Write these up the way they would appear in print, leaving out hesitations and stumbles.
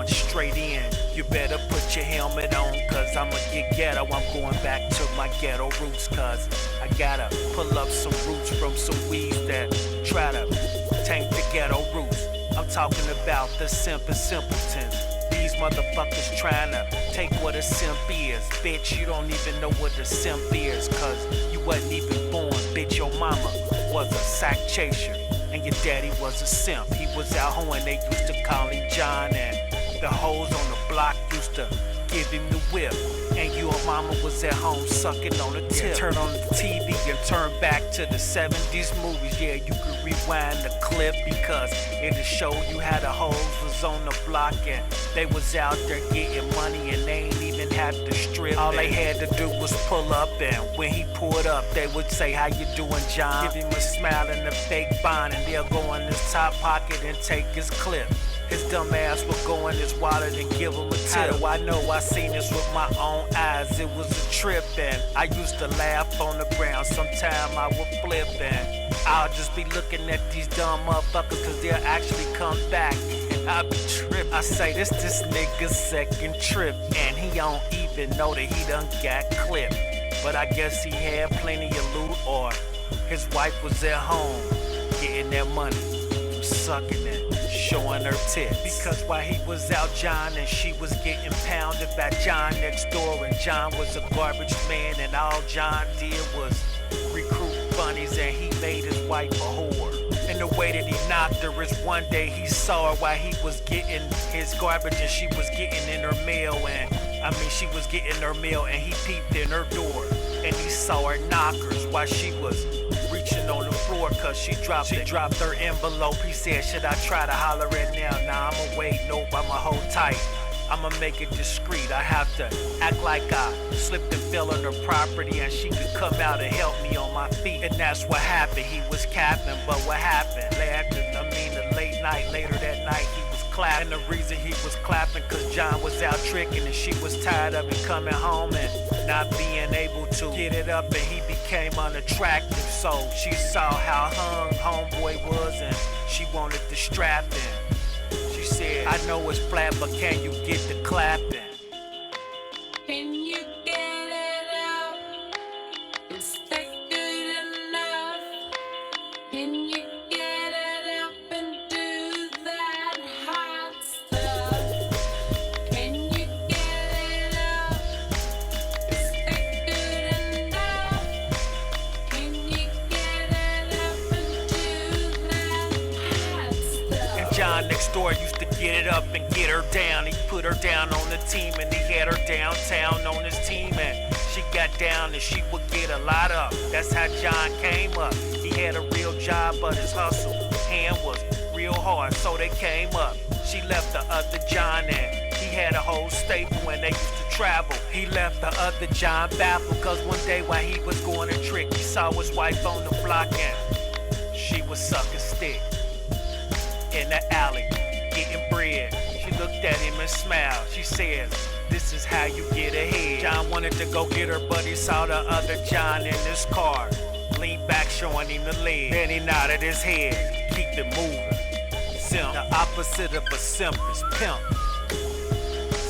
going straight in. You better put your helmet on, cause I'ma get ghetto. I'm going back to my ghetto roots, cause I gotta pull up some roots from some weeds that try to taint the ghetto roots. I'm talking about the Simps and Simpletons. These motherfuckers trying to take what a simp is. Bitch, you don't even know what a simp is, cause you wasn't even born. Bitch, your mama was a sack chaser and your daddy was a simp. He was out hoeing, they used to call him John, and the hoes on the block used to give him the whip. And your mama was at home sucking on the tip. Turn on the TV and turn back to the 70s movies. Yeah, you could rewind the clip, because it'll show you how the hoes was on the block and they was out there getting money and they ain't even had to strip. All they had to do was pull up, and when he pulled up they would say, "How you doing, John?" Give him a smile and a fake bond, and they'll go in his top pocket and take his clip. His dumb ass would go in his wallet and give him a tip. How do I know? I seen this with my own eyes. It was a trip, and I used to laugh on the ground. Sometime I would flip, and I'll just be looking at these dumb motherfuckers, cause they'll actually come back and I'll be tripped. I say, this nigga's second trip, and he don't even know that he done got clipped. But I guess he had plenty of loot, or his wife was at home getting that money, sucking it, showing her tits. Because while he was out John and she was getting pounded by John next door, and John was a garbage man, and all John did was recruit bunnies, and he made his wife a whore. And the way that he knocked her is one day he saw her while he was getting his garbage, and she was getting in her mail, she was getting her mail, and he peeped in her door, and he saw her knockers while she was reaching on the floor, cause she dropped her envelope. He said, "Should I try to holler it now?" Nah, I'ma wait, nope, I'ma hold tight. I'ma make it discreet. I have to act like I slipped and fell on her property, and she could come out and help me on my feet. And that's what happened. He was capping, but what happened? The late night, later that night, he was clapping. And the reason he was clapping, cause John was out tricking, and she was tired of him coming home and not being able to get it up, and he became unattractive. So she saw how hung homeboy was, and she wanted to strap him. She said, "I know it's flat, but can you get the clapping?" Can you get it out? Is that good enough? Can you get it up and do that hot stuff? Can you get it up? Is that good enough? Can you get it up and do that hot stuff? And John next door used to get it up and get her down. He put her down on the team, and he had her downtown on his team, and she got down and she would get a lot up. That's how John came up. He had a real job, but his hustle hand was real hard, so they came up. She left the other John, and he had a whole stable when they used to travel. He left the other John baffled, cause one day while he was going to trick, he saw his wife on the block, and she was sucking stick in the alley, getting bread. She looked at him and smiled. She said, "This is how you get ahead." John wanted to go get her, but he saw the other John in his car. Leaned back, showing him the leg. Then he nodded his head. Keep it moving. Simp. The opposite of a simp is pimp.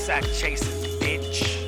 Sack chasing, bitch.